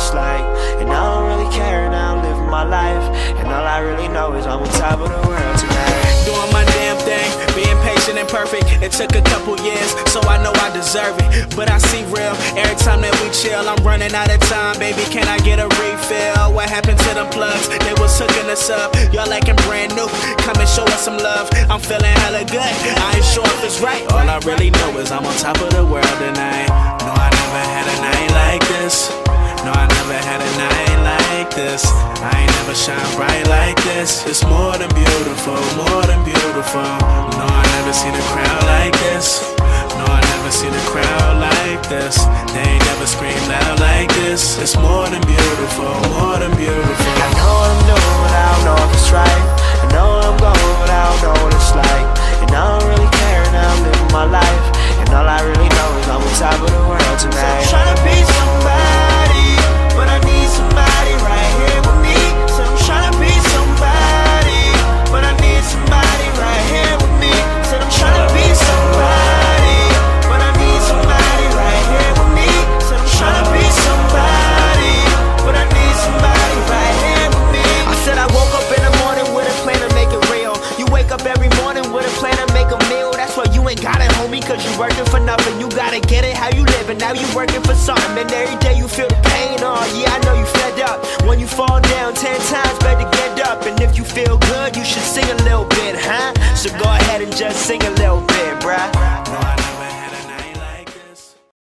it's like. And I don't really care, now I'm living my life. And all I really know is I'm on top of the world tonight. Doing my damn thing, being patient and perfect. It took a couple years, so I know I deserve it. But I see real, every time that we chill, I'm running out of time. Baby, can I get a refill? What happened to them plugs? They was hooking us up, y'all acting brand new. Come and show us some love, I'm feeling hella good. I ain't sure if it's right, all I really know is I'm on top of the world tonight. No, I never had a night like this. No, I never had a night like this. I ain't never shine bright like this. It's more than beautiful, more than beautiful. No, I never seen a crowd like this. No, I never seen a crowd like this. They ain't never screamed loud like this. It's more than beautiful, more than beautiful. I know what I'm doing, but I don't know if it's right. I know where I'm going, but I don't know what it's like. And I don't really care, now I'm living my life. And all I really know is I'm on top of the world tonight. So I'm tryna be somebody, but I need somebody right here with me. So I'm tryna be somebody, but I need somebody right here with me. So I'm tryna be somebody, but I need somebody right here with me. So I'm tryna be somebody, but I need somebody right here with me. I said I woke up in the morning with a plan to make it real. You wake up every morning with a plan to make a meal. That's why you ain't got it, homie, cause you working for nothing. You gotta get it how you living, now you working for something. And every day you feel the pain, oh yeah, I know you fed up. When you fall down 10 times, better get up. And if you feel good, you should sing a little bit, huh? So go ahead and just sing a little bit, bruh.